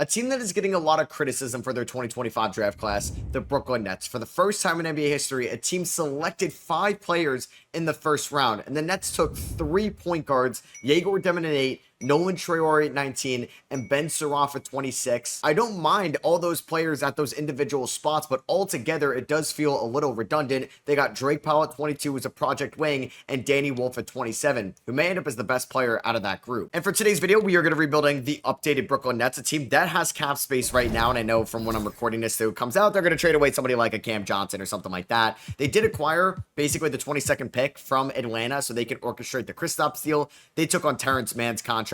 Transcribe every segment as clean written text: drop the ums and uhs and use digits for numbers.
A team that is getting a lot of criticism for their 2025 draft class, the Brooklyn Nets. For the first time in NBA history, a team selected 5 players in the first round, and the Nets took 3 point guards, Yegor Demon at 8, Nolan Traore at 19, and Ben Suraf at 26. I don't mind all those players at those individual spots, but altogether, it does feel a little redundant. They got Drake Powell at 22, who's a project wing, and Danny Wolf at 27, who may end up as the best player out of that group. And for today's video, we are going to be rebuilding the updated Brooklyn Nets, a team that has cap space right now, and I know from when I'm recording this, so it comes out, they're going to trade away somebody like a Cam Johnson or something like that. They did acquire basically the 22nd pick from Atlanta so they could orchestrate the Kristaps deal. They took on Terrence Mann's contract.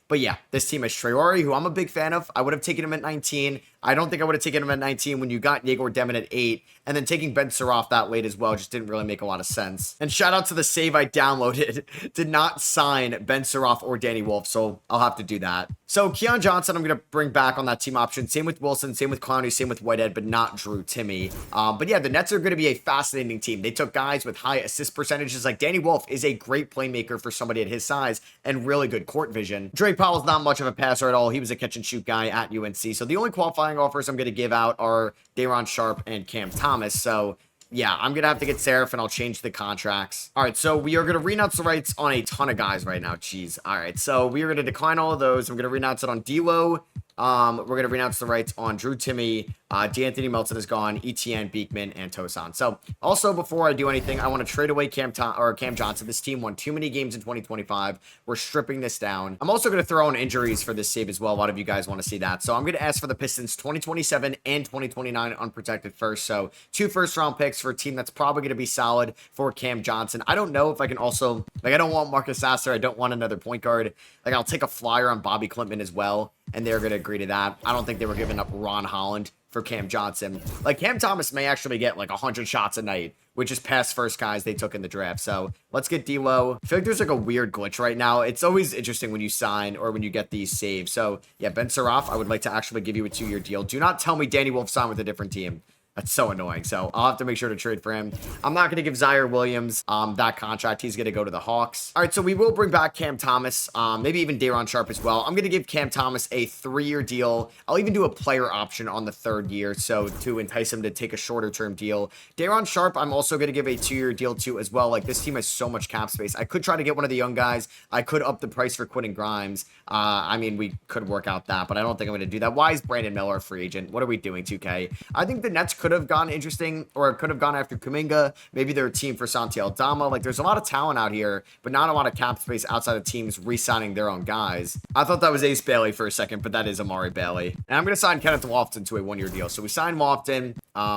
But yeah, this team is Traore, who I'm a big fan of. I would have taken him at 19. I don't think I would have taken him at 19 when you got Yegor Demon at 8. And then taking Ben Suraf that late as well just didn't really make a lot of sense. And shout out to the save I downloaded. Did not sign Ben Suraf or Danny Wolf, so I'll have to do that. So Keon Johnson, I'm going to bring back on that team option. Same with Wilson, same with Clowney, same with Whitehead, but not Drew Timme. But yeah, the Nets are going to be a fascinating team. They took guys with high assist percentages. Like Danny Wolf is a great playmaker for somebody at his size and really good court vision. Drake Powell's not much of a passer at all. He was a catch and shoot guy at UNC. So the only qualifying offers I'm going to give out are Day'Ron Sharpe and Cam Thomas. So yeah, I'm going to have to get Seraph and I'll change the contracts. All right, so we are going to renounce the rights on a ton of guys right now. Jeez. All right, so we are going to decline all of those. I'm going to renounce it on D'Lo. We're going to renounce the rights on Drew Timme. D'Anthony Melton is gone. ETN, Beekman, and Tosan. So also before I do anything, I want to trade away Cam Johnson. This team won too many games in 2025. We're stripping this down. I'm also going to throw in injuries for this save as well. A lot of you guys want to see that. So I'm going to ask for the Pistons 2027 and 2029 unprotected first. So 2 first-round picks for a team that's probably going to be solid for Cam Johnson. I don't know if I can also, I don't want Marcus Sasser. I don't want another point guard. I'll take a flyer on Bobby Klintman as well, and they're going to agree to that. I don't think they were giving up Ron Holland for Cam Johnson. Cam Thomas may actually get 100 shots a night, which is past first guys they took in the draft. So let's get D'Lo. I feel like there's a weird glitch right now. It's always interesting when you sign or when you get these saves. So yeah, Ben Suraf, I would like to actually give you a 2-year deal. Do not tell me Danny Wolf signed with a different team. That's so annoying. So I'll have to make sure to trade for him. I'm not going to give Zaire Williams that contract. He's going to go to the Hawks. All right, so we will bring back Cam Thomas, maybe even Day'Ron Sharpe as well. I'm going to give Cam Thomas a 3-year deal. I'll even do a player option on the 3rd year, so to entice him to take a shorter term deal. Day'Ron Sharpe, I'm also going to give a 2-year deal to as well. This team has so much cap space. I could try to get one of the young guys. I could up the price for Quentin Grimes. I mean, we could work out that, but I don't think I'm going to do that. Why is Brandon Miller a free agent? What are we doing, 2K? I think the Nets could have gone interesting, or could have gone after Kuminga. Maybe they're a team for Santi Aldama. There's a lot of talent out here, but not a lot of cap space outside of teams re-signing their own guys. I thought that was Ace Bailey for a second, but that is Amari Bailey. And I'm going to sign Kenneth Lofton to a 1-year deal. So we signed Lofton.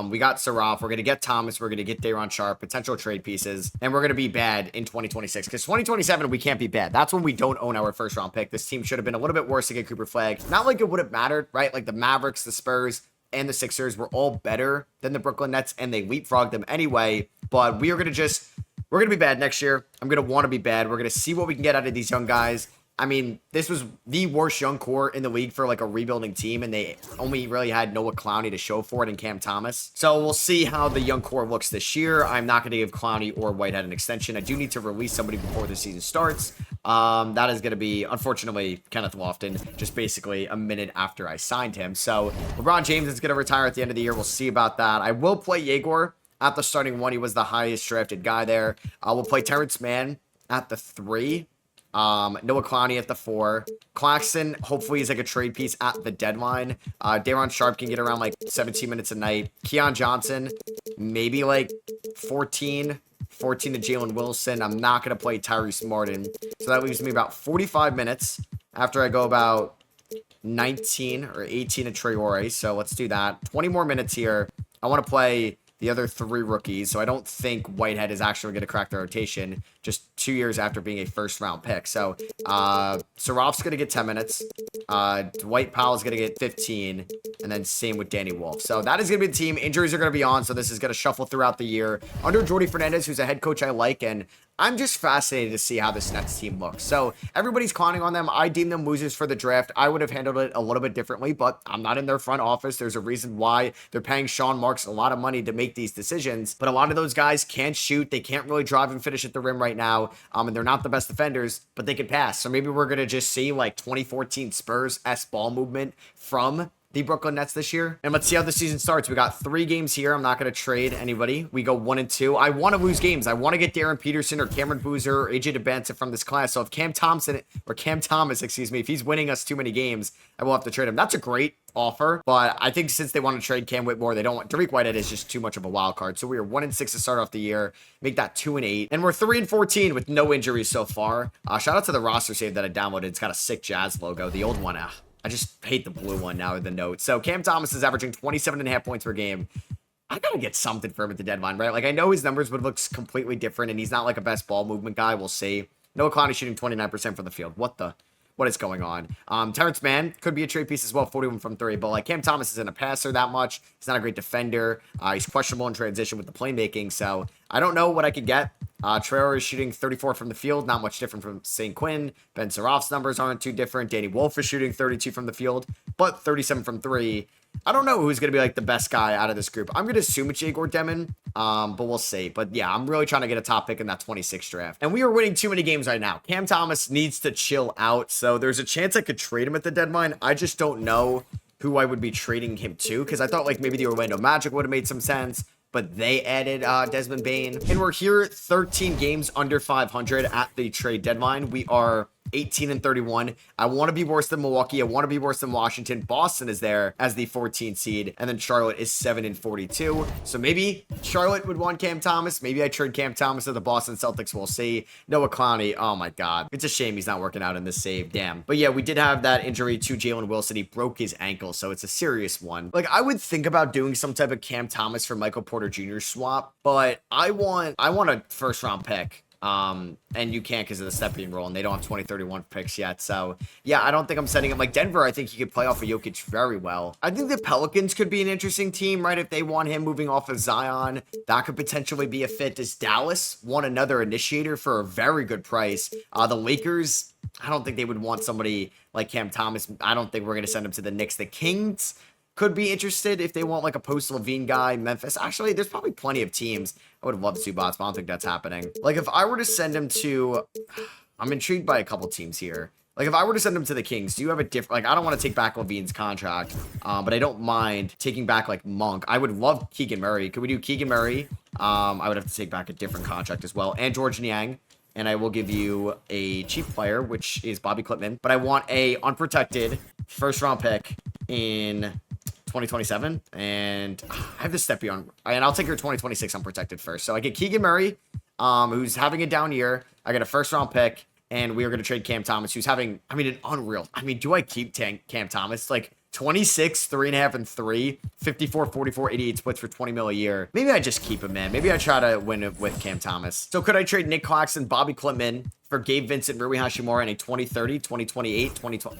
We got Suraf. We're going to get Thomas. We're going to get Day'Ron Sharpe, potential trade pieces, and we're going to be bad in 2026 because 2027 we can't be bad. That's when we don't own our first round pick. This team should have been a little bit worse to get Cooper Flag. Not like it would have mattered, right? The Mavericks, the Spurs, and the Sixers were all better than the Brooklyn Nets, and they leapfrogged them anyway. But we're going to be bad next year. I'm going to want to be bad. We're going to see what we can get out of these young guys. I mean, this was the worst young core in the league for a rebuilding team, and they only really had Noah Clowney to show for it and Cam Thomas. So we'll see how the young core looks this year. I'm not going to give Clowney or Whitehead an extension. I do need to release somebody before the season starts. That is going to be, unfortunately, Kenneth Lofton, just basically a minute after I signed him. So LeBron James is going to retire at the end of the year. We'll see about that. I will play Yegor at the starting 1. He was the highest drafted guy there. We'll play Terrence Mann at the 3. Noah Clowney at the 4. Claxton, hopefully, is a trade piece at the deadline. Day'Ron Sharpe can get around 17 minutes a night. Keon Johnson, maybe 14 to Jalen Wilson. I'm not going to play Tyrese Martin. So that leaves me about 45 minutes after I go about 19 or 18 to Traore. So let's do that. 20 more minutes here. I want to play the other 3 rookies, so I don't think Whitehead is actually going to crack the rotation just 2 years after being a first-round pick. So Suraf's going to get 10 minutes. Dwight Powell's going to get 15, and then same with Danny Wolf. So that is going to be the team. Injuries are going to be on, so this is going to shuffle throughout the year. Under Jordy Fernandez, who's a head coach I like, and I'm just fascinated to see how this Nets team looks. So everybody's clowning on them. I deem them losers for the draft. I would have handled it a little bit differently, but I'm not in their front office. There's a reason why they're paying Sean Marks a lot of money to make these decisions. But a lot of those guys can't shoot. They can't really drive and finish at the rim right now. And they're not the best defenders, but they can pass. So maybe we're going to just see like 2014 Spurs-esque ball movement from the Brooklyn Nets this year. And let's see how the season starts. We got 3 games here. I'm not going to trade anybody. We go 1-2. I want to lose games. I want to get Darren Peterson or Cameron Boozer or AJ DeBanza from this class. So if Cam Thomas, if he's winning us too many games, I will have to trade him. That's a great offer, but I think since they want to trade Cam Whitmore, they don't want Tariq Whitehead is just too much of a wild card. So we are 1-6 to start off the year, make that 2-8, and we're 3-14 with no injuries so far. Shout out to the roster save that I downloaded. It's got a sick Jazz logo. The old one, I just hate the blue one now, the note. So Cam Thomas is averaging 27.5 points per game. I gotta get something for him at the deadline, right? Like, I know his numbers would look completely different, and he's not like a best ball movement guy. We'll see. Noah Clowney shooting 29% from the field. What is going on? Terrence Mann could be a trade piece as well, 41 from 3. But like Cam Thomas isn't a passer that much. He's not a great defender. He's questionable in transition with the playmaking. So I don't know what I could get. Traore is shooting 34 from the field, not much different from St. Quinn. Ben Saraff's numbers aren't too different. Danny Wolf is shooting 32 from the field, but 37 from 3. I don't know who's going to be like the best guy out of this group. I'm going to assume it's Igor Demon, but we'll see. But yeah, I'm really trying to get a top pick in that 26 draft. And we are winning too many games right now. Cam Thomas needs to chill out. So there's a chance I could trade him at the deadline. I just don't know who I would be trading him to, because I thought like maybe the Orlando Magic would have made some sense, but they added Desmond Bane. And we're here 13 games under 500 at the trade deadline. We are 18-31. I want to be worse than Milwaukee. I want to be worse than Washington. Boston is there as the 14th seed. And then Charlotte is 7-42. So maybe Charlotte would want Cam Thomas. Maybe I trade Cam Thomas to the Boston Celtics. We'll see. Noah Clowney. Oh my God. It's a shame he's not working out in this save. Damn. But yeah, we did have that injury to Jalen Wilson. He broke his ankle. So it's a serious one. Like, I would think about doing some type of Cam Thomas for Michael Porter Jr. swap, but I want a first round pick. And you can't because of the stepping rule, and they don't have 2031 picks yet. So yeah, I don't think I'm sending him. Like Denver, I think he could play off of Jokic very well. I think the Pelicans could be an interesting team, right? If they want him moving off of Zion, that could potentially be a fit. Does Dallas want another initiator for a very good price? The Lakers, I don't think they would want somebody like Cam Thomas. I don't think we're going to send him to the Knicks. The Kings could be interested if they want like a Post Levine guy. Memphis, actually, there's probably plenty of teams. I would have loved Zubats, but I don't think that's happening. Like, if I were to send him to, I'm intrigued by a couple teams here. Like, if I were to send him to the Kings, do you have a different, like, I don't want to take back Levine's contract, but I don't mind taking back, like, Monk. I would love Keegan Murray. Could we do Keegan Murray? I would have to take back a different contract as well. And George Niang. And I will give you a cheap player, which is Bobby Klitman. But I want a unprotected first-round pick in 2027, and I have the Steppy on, and I'll take your 2026 unprotected first. So I get Keegan Murray, who's having a down year. I get a first-round pick, and we are going to trade Cam Thomas, who's having, I mean, an unreal. I mean, do I keep Cam Thomas? Like 26, 3.5, and 3, 54, 44, 88 splits for 20 mil a year. Maybe I just keep him, man. Maybe I try to win it with Cam Thomas. So could I trade Nick Claxton, Bobby Klitman for Gabe Vincent, Rui Hashimura, and a 2030, 2028, 2020?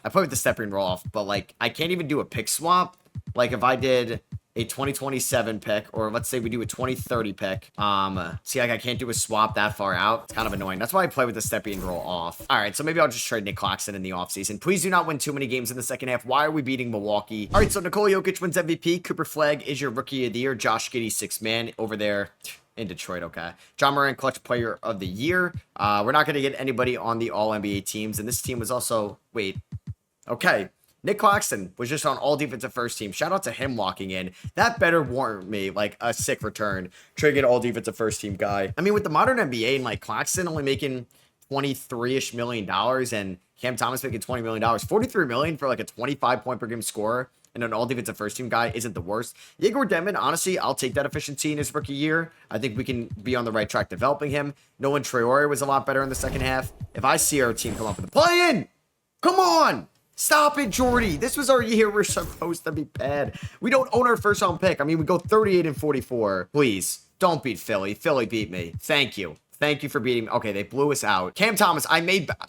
I play with the stepping roll off, but like I can't even do a pick swap. Like if I did a 2027 pick, or let's say we do a 2030 pick. See, like I can't do a swap that far out. It's kind of annoying. That's why I play with the stepping roll off. All right, so maybe I'll just trade Nick Claxton in the offseason. Please do not win too many games in the second half. Why are we beating Milwaukee? All right, so Nikola Jokic wins MVP. Cooper Flagg is your rookie of the year. Josh Giddey, sixth man over there in Detroit. Okay. John Moran, clutch player of the year. We're not going to get anybody on the all NBA teams. And this team was also, okay. Nick Claxton was just on all defensive first team. Shout out to him walking in. That better warrant me like a sick return. Triggered all defensive first team guy. I mean, with the modern NBA and like Claxton only making $23-ish million and Cam Thomas making $20 million, $43 million for like a 25 point per game scorer and an all defensive first team guy isn't the worst. Igor Demon, honestly, I'll take that efficiency in his rookie year. I think we can be on the right track developing him. Nolan Traore was a lot better in the second half. If I see our team come up with a play-in, come on! Stop it, Jordy. This was our year. We're supposed to be bad. We don't own our first round pick. I mean, we go 38-44. Please, don't beat Philly. Philly beat me. Thank you. Thank you for beating me. Okay, they blew us out. Cam Thomas,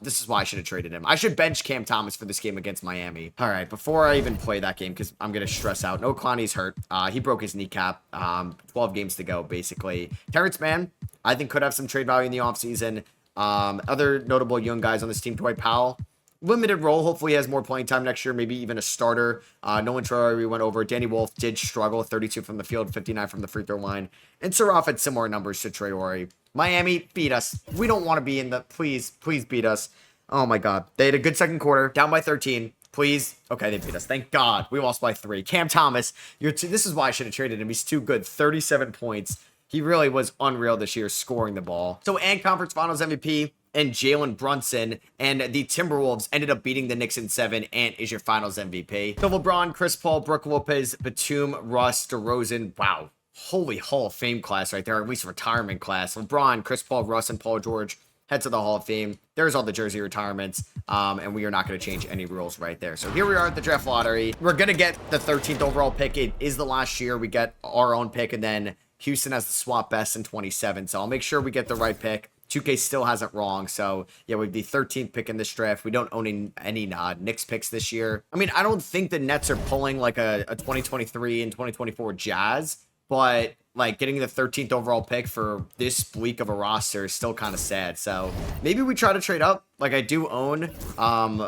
this is why I should have traded him. I should bench Cam Thomas for this game against Miami. All right, before I even play that game, because I'm going to stress out. No, Clowney's hurt. He broke his kneecap. 12 games to go, basically. Terrence Mann, I think could have some trade value in the offseason. Other notable young guys on this team, Dwight Powell, limited role. Hopefully he has more playing time next year, maybe even a starter. Nolan Troy, we went over. Danny Wolf did struggle, 32 from the field, 59 from the free throw line. And Suraf had similar numbers to Traore. Miami, beat us. We don't want to be in the... Please beat us. Oh my God. They had a good second quarter, down by 13. Please. Okay, they beat us. Thank God. We lost by 3. Cam Thomas, this is why I should have traded him. He's too good. 37 points. He really was unreal this year scoring the ball. So, and Conference Finals MVP and Jalen Brunson, and the Timberwolves ended up beating the Knicks in 7 and is your Finals MVP. So LeBron, Chris Paul, Brook Lopez, Batum, Russ, DeRozan. Wow. Holy Hall of Fame class right there, at least retirement class. LeBron, Chris Paul, Russ, and Paul George head to the Hall of Fame. There's all the jersey retirements, and we are not going to change any rules right there. So here we are at the draft lottery. We're going to get the 13th overall pick. It is the last year. We get our own pick, and then Houston has the swap best in 27. So I'll make sure we get the right pick. 2K still has it wrong. So, yeah, we'd be 13th pick in this draft. We don't own any Knicks picks this year. I mean, I don't think the Nets are pulling like a 2023 and 2024 Jazz, but like getting the 13th overall pick for this bleak of a roster is still kind of sad. So maybe we try to trade up. Like I do own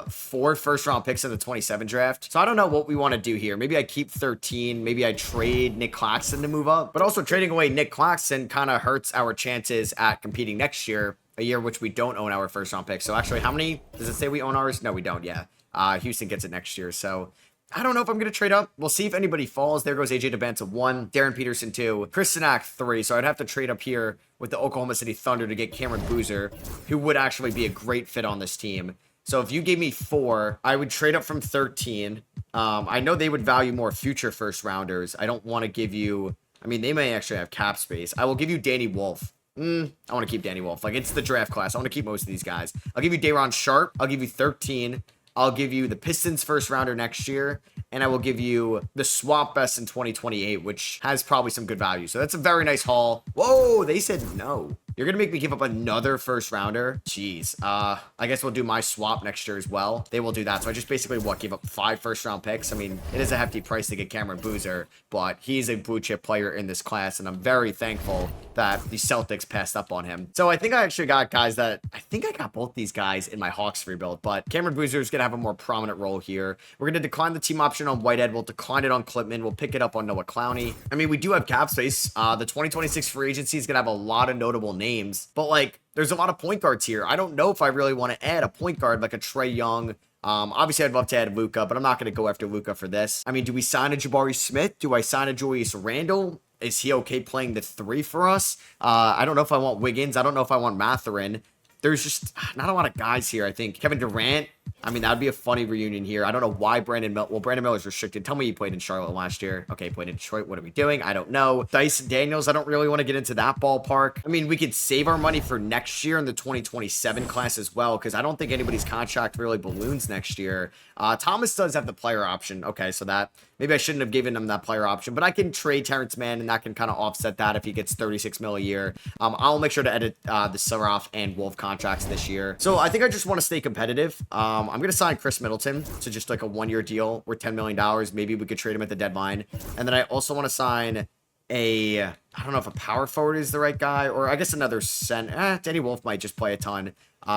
4 first-round picks in the 27 draft. So I don't know what we want to do here. Maybe I keep 13. Maybe I trade Nick Claxton to move up. But also trading away Nick Claxton kind of hurts our chances at competing next year, a year which we don't own our first-round pick. So actually, how many? Does it say we own ours? No, we don't. Yeah. Houston gets it next year. So I don't know if I'm going to trade up. We'll see if anybody falls. There goes AJ Debance 1, Darren Peterson 2, Chris Sinak 3. So I'd have to trade up here with the Oklahoma City Thunder to get Cameron Boozer, who would actually be a great fit on this team. So if you gave me 4, I would trade up from 13. I know they would value more future first rounders. I don't want to give you... I mean, they may actually have cap space. I will give you Danny Wolf. I want to keep Danny Wolf. Like, it's the draft class. I want to keep most of these guys. I'll give you Day'Ron Sharpe. I'll give you 13. I'll give you the Pistons first rounder next year, and I will give you the swap best in 2028, which has probably some good value. So that's a very nice haul. Whoa, they said no. You're going to make me give up another first rounder? Jeez. I guess we'll do my swap next year as well. They will do that. So I just basically, give up 5 first round picks? I mean, it is a hefty price to get Cameron Boozer, but he's a blue chip player in this class, and I'm very thankful that the Celtics passed up on him. So I think I actually got guys that, I think I got both these guys in my Hawks rebuild, but Cameron Boozer is going to have a more prominent role here. We're going to decline the team option on Whitehead. We'll decline it on Klitman. We'll pick it up on Noah Clowney. I mean, we do have cap space. The 2026 free agency is going to have a lot of notable names, but like, there's a lot of point guards here. I don't know if I really want to add a point guard like a Trae Young. Obviously, I'd love to add Luka, but I'm not going to go after Luka for this. I mean, do we sign a Jabari Smith? Do I sign a Julius Randle? Is he okay playing the 3 for us? I don't know if I want Wiggins. I don't know if I want Mathurin. There's just not a lot of guys here, I think. Kevin Durant, I mean, that'd be a funny reunion here. I don't know why Brandon Miller's restricted. Tell me he played in Charlotte last year. Okay, played in Detroit. What are we doing? I don't know. Dyson Daniels, I don't really want to get into that ballpark. I mean, we could save our money for next year in the 2027 class as well, because I don't think anybody's contract really balloons next year. Thomas does have the player option. Okay, so that... Maybe I shouldn't have given him that player option, but I can trade Terrence Mann, and that can kind of offset that if he gets 36 mil a year. I'll make sure to edit the Suraf and Wolf contracts this year. So I think I just want to stay competitive. I'm going to sign Chris Middleton to just like a 1-year deal worth $10 million. Maybe we could trade him at the deadline. And then I also want to sign I don't know if a power forward is the right guy, or I guess another Danny Wolf might just play a ton.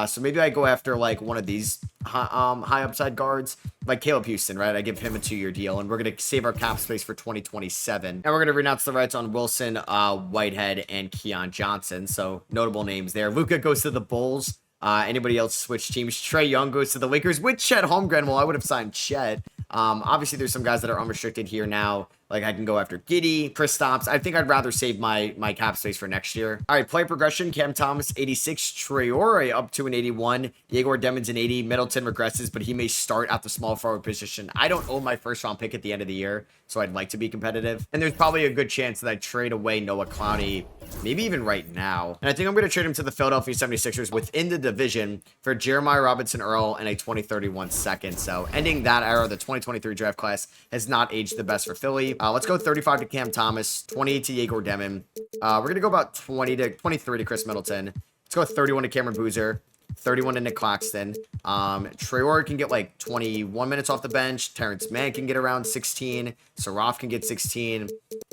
So maybe I go after like one of these high upside guards, like Caleb Houston, right? I give him a 2-year deal, and we're going to save our cap space for 2027. And we're going to renounce the rights on Wilson, Whitehead, and Keon Johnson. So notable names there. Luka goes to the Bulls. Anybody else switch teams? Trae Young goes to the Lakers with Chet Holmgren. Well, I would have signed Chet. Obviously, there's some guys that are unrestricted here now. Like, I can go after Giddey, Kristaps. I think I'd rather save my cap space for next year. All right, player progression. Cam Thomas, 86. Traore up to an 81. Yegor Demons, an 80. Middleton regresses, but he may start at the small forward position. I don't own my first-round pick at the end of the year, so I'd like to be competitive. And there's probably a good chance that I trade away Noah Clowney, maybe even right now. And I think I'm going to trade him to the Philadelphia 76ers within the division for Jeremiah Robinson-Earl and a 2031 second. So ending that era, the 2023 draft class has not aged the best for Philly. Let's go 35 to Cam Thomas, 28 to Yegor Demon. We're going to go about 20 to 23 to Chris Middleton. Let's go 31 to Cameron Boozer. 31 to Nick Claxton. Traore can get like 21 minutes off the bench. Terrence Mann can get around 16. Saraf can get 16.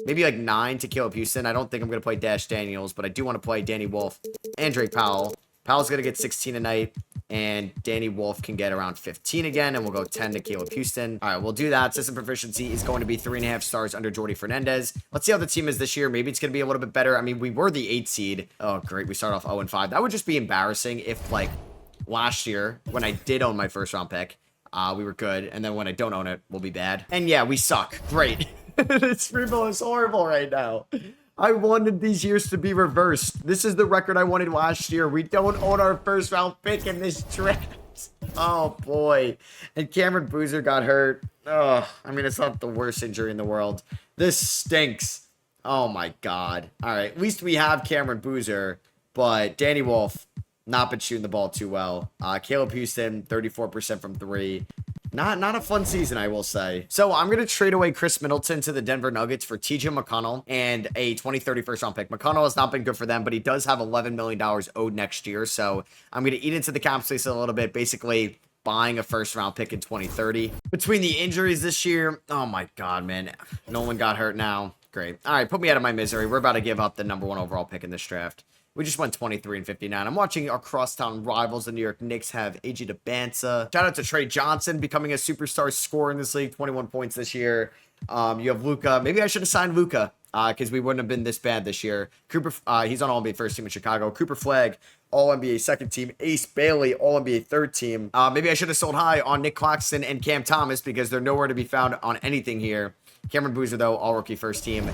Maybe like 9 to Caleb Houston. I don't think I'm going to play Dash Daniels, but I do want to play Danny Wolf and Drake Powell. Powell's going to get 16 tonight, and Danny Wolf can get around 15 again, and we'll go 10 to Caleb Houston. All right, we'll do that. System proficiency is going to be 3.5 stars under Jordi Fernandez. Let's see how the team is this year. Maybe it's going to be a little bit better. I mean, we were the 8 seed. Oh, great. We start off 0-5. That would just be embarrassing if, like, last year, when I did own my first round pick, we were good, and then when I don't own it, we'll be bad. And yeah, we suck. Great. This rebuild is horrible right now. I wanted these years to be reversed. This is the record I wanted last year. We don't own our first round pick in this draft. Oh boy. And Cameron Boozer got hurt. Oh, I mean, it's not the worst injury in the world. This stinks. Oh my God. All right. At least we have Cameron Boozer, but Danny Wolf, not been shooting the ball too well. Caleb Houston, 34% from 3. Not a fun season, I will say. So I'm going to trade away Chris Middleton to the Denver Nuggets for TJ McConnell and a 2030 first round pick. McConnell has not been good for them, but he does have $11 million owed next year. So I'm going to eat into the cap space a little bit, basically buying a first round pick in 2030. Between the injuries this year, oh my God, man. Nolan got hurt now. Great. All right, put me out of my misery. We're about to give up the #1 overall pick in this draft. We just went 23-59. I'm watching our crosstown rivals. The New York Knicks have AJ DeBanza. Shout out to Trey Johnson becoming a superstar scorer in this league. 21 points this year. You have Luka. Maybe I should have signed Luka because we wouldn't have been this bad this year. Cooper, he's on All-NBA first team in Chicago. Cooper Flagg, All-NBA second team. Ace Bailey, All-NBA third team. Maybe I should have sold high on Nick Claxton and Cam Thomas because they're nowhere to be found on anything here. Cameron Boozer, though, All-Rookie first team.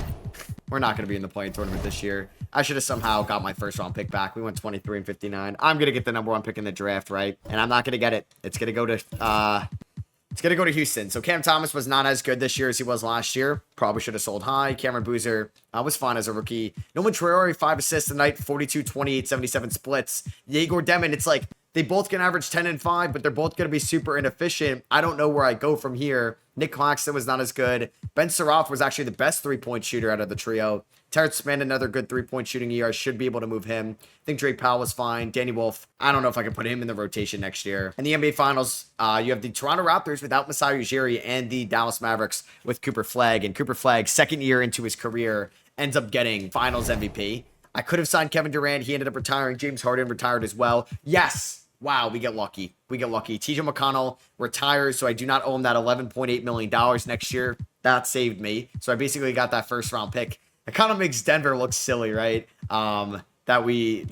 We're not going to be in the play-in tournament this year. I should have somehow got my first round pick back. We went 23-59. I'm going to get the #1 pick in the draft, right? And I'm not going to get it. It's going to go to Houston. So Cam Thomas was not as good this year as he was last year. Probably should have sold high. Cameron Boozer was fine as a rookie. Nolan Traore, 5 assists tonight, 42, 28, 77 splits. Yegor Demon, it's like they both can average 10 and 5, but they're both going to be super inefficient. I don't know where I go from here. Nick Claxton was not as good. Ben Saraf was actually the best three-point shooter out of the trio. Terrence Mann, another good three-point shooting year. I should be able to move him. I think Drake Powell was fine. Danny Wolf, I don't know if I can put him in the rotation next year. In the NBA Finals, you have the Toronto Raptors without Masai Ujiri and the Dallas Mavericks with Cooper Flagg. And Cooper Flagg, second year into his career, ends up getting Finals MVP. I could have signed Kevin Durant. He ended up retiring. James Harden retired as well. Yes. Wow, we get lucky. We get lucky. TJ McConnell retires, so I do not own that $11.8 million next year. That saved me. So I basically got that first round pick. It kind of makes Denver look silly, right? That we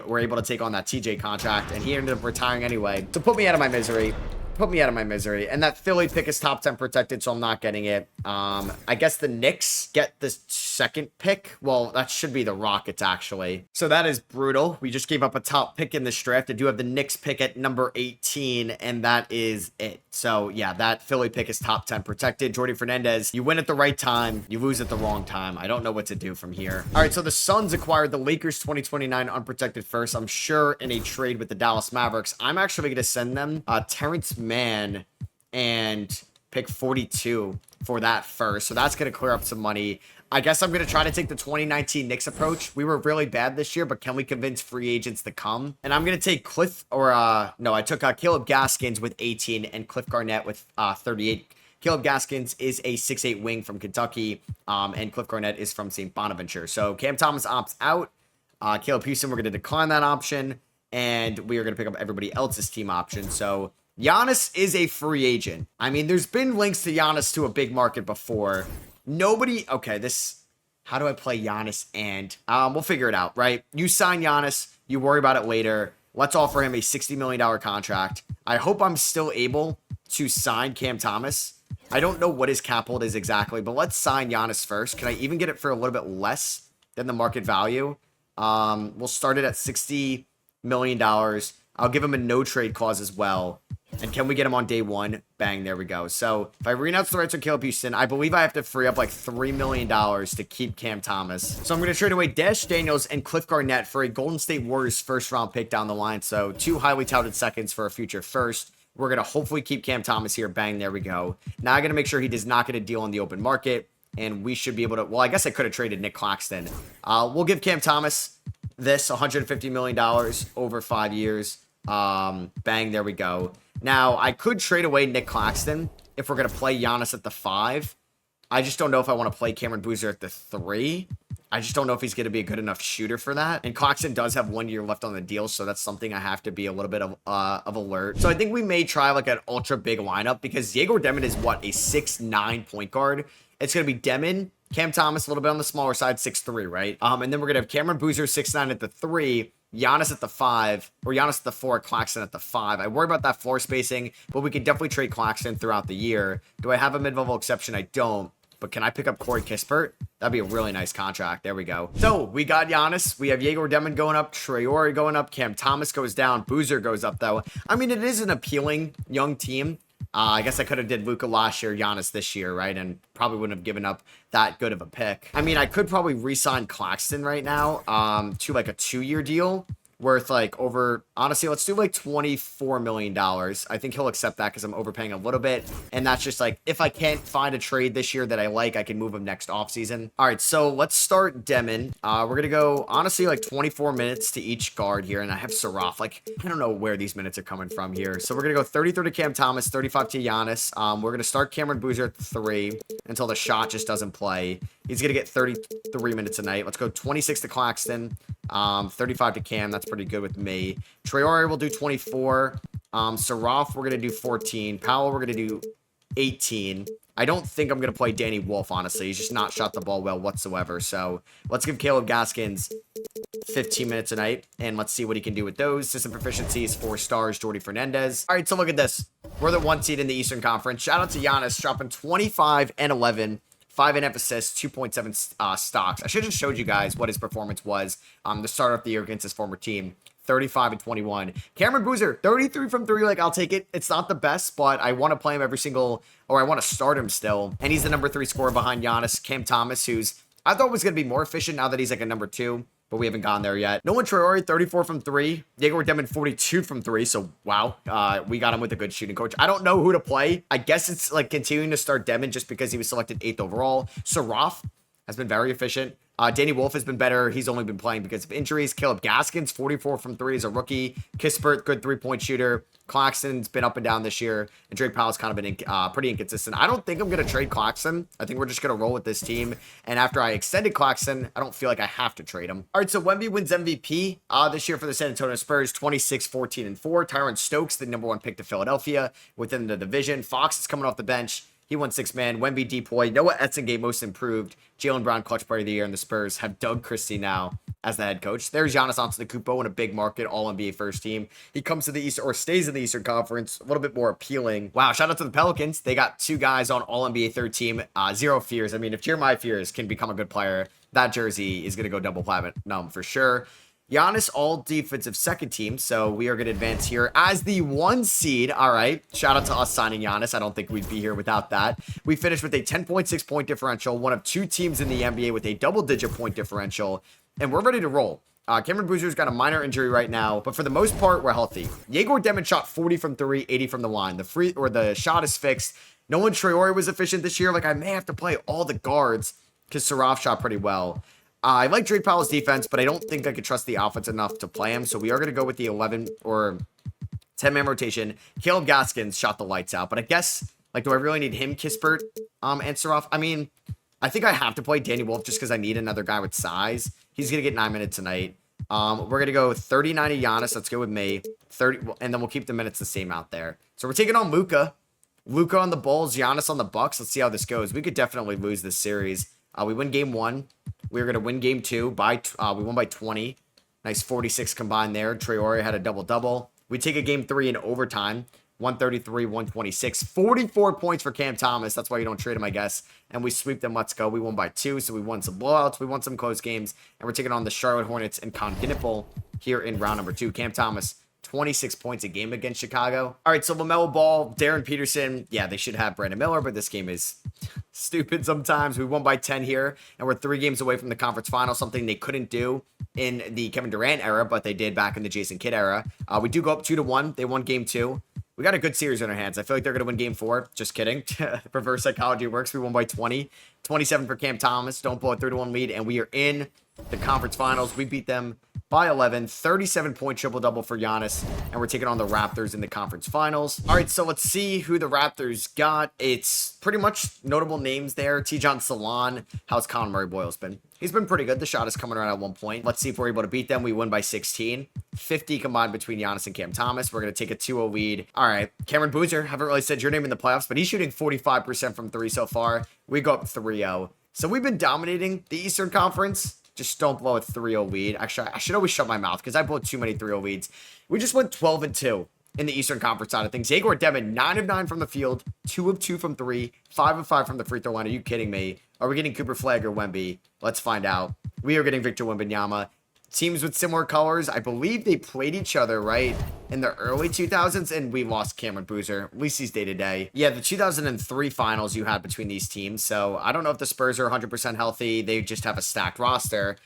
were able to take on that TJ contract, and he ended up retiring anyway. So put me out of my misery. Put me out of my misery. And that Philly pick is top 10 protected, so I'm not getting it. I guess the Knicks get the second pick. Well, that should be the Rockets, actually. So that is brutal. We just gave up a top pick in this draft. I do have the Knicks pick at number 18, and that is it. So, yeah, that Philly pick is top 10 protected. Jordi Fernandez, you win at the right time. You lose at the wrong time. I don't know what to do from here. All right, so the Suns acquired the Lakers 2029 unprotected first. I'm sure in a trade with the Dallas Mavericks. I'm actually going to send them Terrence Mann and pick 42 for that first. So that's going to clear up some money. I guess I'm going to try to take the 2019 Knicks approach. We were really bad this year, but can we convince free agents to come? And I'm going to take I took Caleb Gaskins with 18 and Cliff Garnett with 38. Caleb Gaskins is a 6'8 wing from Kentucky, and Cliff Garnett is from St. Bonaventure. So Cam Thomas opts out. Caleb Houston, we're going to decline that option, and we are going to pick up everybody else's team option. So Giannis is a free agent. I mean, there's been links to Giannis to a big market before. How do I play Giannis? And we'll figure it out, right? You sign Giannis, you worry about it later. Let's offer him a $60 million contract. I hope I'm still able to sign Cam Thomas. I don't know what his cap hold is exactly, but let's sign Giannis first. Can I even get it for a little bit less than the market value? We'll start it at $60 million. I'll give him a no trade clause as well. And can we get him on day one? Bang, there we go. So if I renounce the rights on Caleb Houston, I believe I have to free up like $3 million to keep Cam Thomas. So I'm going to trade away Dash Daniels and Cliff Garnett for a Golden State Warriors first round pick down the line. So 2 highly touted seconds for a future first. We're going to hopefully keep Cam Thomas here. Bang, there we go. Now I'm going to make sure he does not get a deal on the open market. And we should be able to, well, I guess I could have traded Nick Claxton. We'll give Cam Thomas this $150 million over 5 years. Bang, there we go. Now, I could trade away Nick Claxton if we're going to play Giannis at the 5. I just don't know if I want to play Cameron Boozer at the 3. I just don't know if he's going to be a good enough shooter for that. And Claxton does have 1 year left on the deal, so that's something I have to be a little bit of alert. So I think we may try like an ultra big lineup because Diego Demon is what, a 6'9" point guard. It's going to be Demon, Cam Thomas a little bit on the smaller side, 6'3", right? And then we're going to have Cameron Boozer 6'9" at the 3. Giannis at the 5, or Giannis at the 4, Claxton at the 5. I worry about that floor spacing, but we could definitely trade Claxton throughout the year. Do I have a mid-level exception? I don't. But can I pick up Corey Kispert? That'd be a really nice contract. There we go. So we got Giannis. We have Yegor Demon going up. Traore going up. Cam Thomas goes down. Boozer goes up, though. I mean, it is an appealing young team. I guess I could have did Luka last year, Giannis this year, right? And probably wouldn't have given up that good of a pick. I mean, I could probably re-sign Claxton right now to like a 2-year deal worth like over, honestly, let's do like $24 million. I think he'll accept that because I'm overpaying a little bit. And that's just like, if I can't find a trade this year that I like, I can move him next offseason. All right, so let's start Demon. We're going to go, honestly, like 24 minutes to each guard here. And I have Saraf. Like, I don't know where these minutes are coming from here. So we're going to go 33 to Cam Thomas, 35 to Giannis. We're going to start Cameron Boozer at 3 until the shot just doesn't play. He's going to get 33 minutes a night. Let's go 26 to Claxton, 35 to Cam. That's pretty good with me. Traore will do 24. Saraf, we're going to do 14. Powell, we're going to do 18. I don't think I'm going to play Danny Wolf, honestly. He's just not shot the ball well whatsoever. So let's give Caleb Gaskins 15 minutes a night, and let's see what he can do with those. System proficiencies, 4 stars, Jordi Fernandez. All right, so look at this. We're the 1 seed in the Eastern Conference. Shout out to Giannis, dropping 25 and 11. 5.5 assists, 2.7 stocks. I should have showed you guys what his performance was to start off the year against his former team. 35 and 21. Cameron Boozer, 33 from 3. Like, I'll take it. It's not the best, but I want to play him every single, or I want to start him still. And he's the number 3 scorer behind Giannis. Cam Thomas, who's, I thought was going to be more efficient now that he's like a number 2. But we haven't gone there yet. Nolan Traore, 34 from 3. Diego Demon, 42 from 3. So, wow. We got him with a good shooting coach. I don't know who to play. I guess it's like continuing to start Demon just because he was selected 8th overall. Saraf has been very efficient. Danny Wolf has been better. He's only been playing because of injuries. Caleb Gaskins, 44 from 3 as a rookie. Kispert, good 3-point shooter. Claxton's been up and down this year. And Drake Powell's kind of been pretty inconsistent. I don't think I'm going to trade Claxton. I think we're just going to roll with this team. And after I extended Claxton, I don't feel like I have to trade him. All right, so Wemby wins MVP this year for the San Antonio Spurs, 26, 14, and 4. Tyron Stokes, the number 1 pick to Philadelphia within the division. Fox is coming off the bench. He won 6-man. Wemby deployed. Noah Etzengate most improved. Jaylen Brown clutch player of the year, and the Spurs have Doug Christie now as the head coach. There's Giannis Antetokounmpo in a big market, all NBA first team. He comes to the East or stays in the Eastern Conference, a little bit more appealing. Wow, shout out to the Pelicans. They got 2 guys on all NBA third team. Zero fears. I mean, if Jeremiah Fears can become a good player, that jersey is going to go double platinum for sure. Giannis, all defensive second team, so we are going to advance here as the 1 seed. All right, shout out to us signing Giannis. I don't think we'd be here without that. We finished with a 10.6 point differential, one of 2 teams in the NBA with a double-digit point differential, and we're ready to roll. Cameron Boozer's got a minor injury right now, but for the most part, we're healthy. Yegor Demon shot 40 from 3, 80 from the line. The shot is fixed. Nolan Traore was efficient this year. Like, I may have to play all the guards because Saraf shot pretty well. I like Drake Powell's defense, but I don't think I could trust the offense enough to play him. So we are going to go with the 11 or 10-man rotation. Caleb Gaskins shot the lights out, but I guess, like, do I really need him, Kispert, and Saraf? I mean, I think I have to play Danny Wolf just because I need another guy with size. He's going to get 9 minutes tonight. We're going to go 39 to Giannis. Let's go with me. 30, and then we'll keep the minutes the same out there. So we're taking on Luka. Luka on the Bulls, Giannis on the Bucks. Let's see how this goes. We could definitely lose this series. We win game 1. We're going to win game 2 we won by 20. Nice 46 combined there. Traore had a double-double. We take a game 3 in overtime. 133, 126. 44 points for Cam Thomas. That's why you don't trade him, I guess. And we sweep them. Let's go. We won by 2, so we won some blowouts. We won some close games. And we're taking on the Charlotte Hornets and Con Ginniple here in round number 2. Cam Thomas, 26 points a game against Chicago. All right, so LaMelo Ball, Darren Peterson. Yeah, they should have Brandon Miller, but this game is stupid sometimes. We won by 10 here, and we're 3 games away from the conference final, something they couldn't do in the Kevin Durant era, but they did back in the Jason Kidd era. We do go up 2-1. They won game 2. We got a good series on our hands. I feel like they're going to win game 4. Just kidding. Reverse psychology works. We won by 20. 27 for Cam Thomas. Don't blow a 3-1 lead, and we are in the conference finals. We beat them by 11, 37-point triple-double for Giannis, and we're taking on the Raptors in the conference finals. All right, so let's see who the Raptors got. It's pretty much notable names there. Tidjane Salaün. How's Conor Murray-Boyles been? He's been pretty good. The shot is coming around at 1 point. Let's see if we're able to beat them. We win by 16. 50 combined between Giannis and Cam Thomas. We're going to take a 2-0 lead. All right, Cameron Boozer. Haven't really said your name in the playoffs, but he's shooting 45% from 3 so far. We go up 3-0. So we've been dominating the Eastern Conference. Just don't blow a 3-0 lead. Actually, I should always shut my mouth because I blow too many 3-0 leads. We just went 12-2 in the Eastern Conference side of things. Yegor Demon, 9 of 9 from the field, 2 of 2 from 3, 5 of 5 from the free throw line. Are you kidding me? Are we getting Cooper Flagg or Wemby? Let's find out. We are getting Victor Wembanyama. Teams with similar colors. I believe they played each other, right, in the early 2000s, and we lost Cameron Boozer. At least he's day-to-day. Yeah, the 2003 finals you had between these teams, so I don't know if the Spurs are 100% healthy. They just have a stacked roster.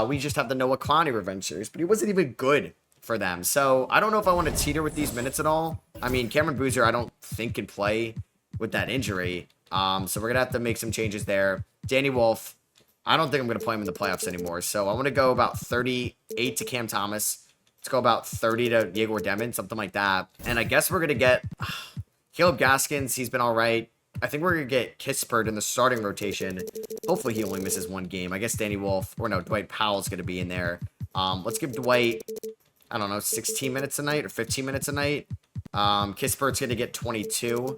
We just have the Noah Clowney revenge series, but he wasn't even good for them. So I don't know if I want to teeter with these minutes at all. I mean, Cameron Boozer, I don't think can play with that injury. So we're going to have to make some changes there. Danny Wolf, I don't think I'm going to play him in the playoffs anymore. So I want to go about 38 to Cam Thomas. Let's go about 30 to Yegor Demon, something like that. And I guess we're going to get Caleb Gaskins. He's been all right. I think we're going to get Kispert in the starting rotation. Hopefully he only misses 1 game. I guess Danny Wolf, or no, Dwight Powell's going to be in there. Let's give Dwight, I don't know, 16 minutes a night or 15 minutes a night. Kispert's going to get 22.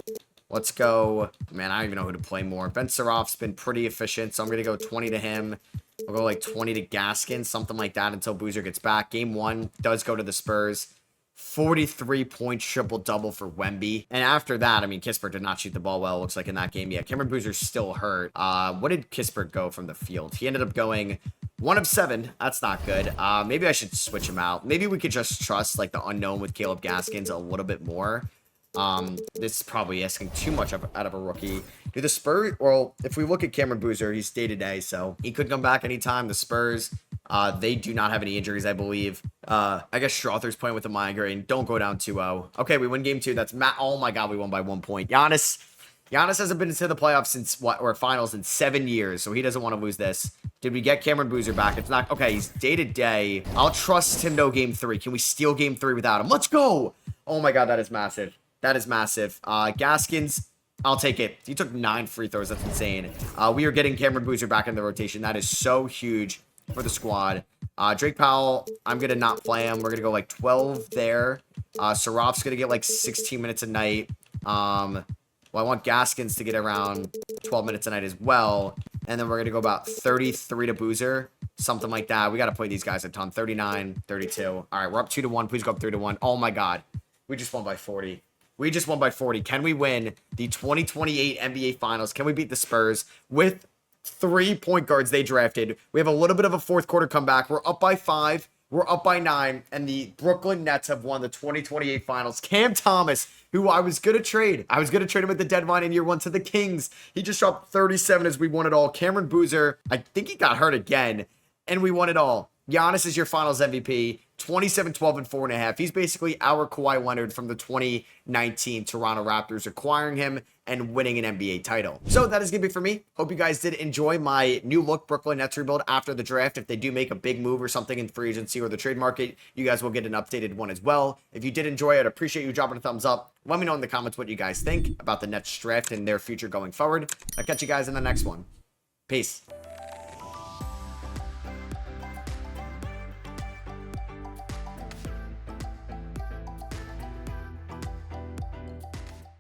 Let's go. Man, I don't even know who to play more. Ben Saraff's been pretty efficient, so I'm going to go 20 to him. We'll go like 20 to Gaskins, something like that until Boozer gets back. Game 1 does go to the Spurs. 43-point triple-double for Wemby. And after that, I mean, Kispert did not shoot the ball well, looks like, in that game. Yeah, Cameron Boozer's still hurt. What did Kispert go from the field? He ended up going 1 of 7. That's not good. Maybe I should switch him out. Maybe we could just trust, like, the unknown with Caleb Gaskins a little bit more. This is probably asking too much out of a rookie. Do the Spurs, well, if we look at Cameron Boozer, he's day-to-day, so he could come back anytime. The Spurs, they do not have any injuries, I believe. I guess Strother's playing with a migraine. Don't go down 2-0. Okay, we win game 2. That's oh my god, we won by 1 point. Giannis hasn't been to the playoffs since or finals in 7 years, so he doesn't want to lose this. Did we get Cameron Boozer back? It's not okay. He's day-to-day. I'll trust him. No, game 3. Can we steal game 3 without him? Let's go. Oh my god, that is massive. That is massive. Gaskins, I'll take it. He took 9 free throws. That's insane. We are getting Cameron Boozer back in the rotation. That is so huge for the squad. Drake Powell, I'm going to not play him. We're going to go like 12 there. Saraff's going to get like 16 minutes a night. Well, I want Gaskins to get around 12 minutes a night as well. And then we're going to go about 33 to Boozer. Something like that. We got to play these guys a ton. 39, 32. All right, we're up 2-1. Please go up 3-1. Oh my god. We just won by 40. We just won by 40. Can we win the 2028 NBA Finals? Can we beat the Spurs with 3 point guards they drafted? We have a little bit of a fourth quarter comeback. We're up by 5. We're up by 9. And the Brooklyn Nets have won the 2028 Finals. Cam Thomas, who I was going to trade. I was going to trade him at the deadline in year 1 to the Kings. He just dropped 37 as we won it all. Cameron Boozer, I think he got hurt again. And we won it all. Giannis is your Finals MVP. 27, 12, and 4.5. He's basically our Kawhi Leonard from the 2019 Toronto Raptors, acquiring him and winning an NBA title. So that is going to be for me. Hope you guys did enjoy my new look Brooklyn Nets rebuild after the draft. If they do make a big move or something in free agency or the trade market, you guys will get an updated one as well. If you did enjoy it, I'd appreciate you dropping a thumbs up. Let me know in the comments what you guys think about the Nets draft and their future going forward. I'll catch you guys in the next one. Peace.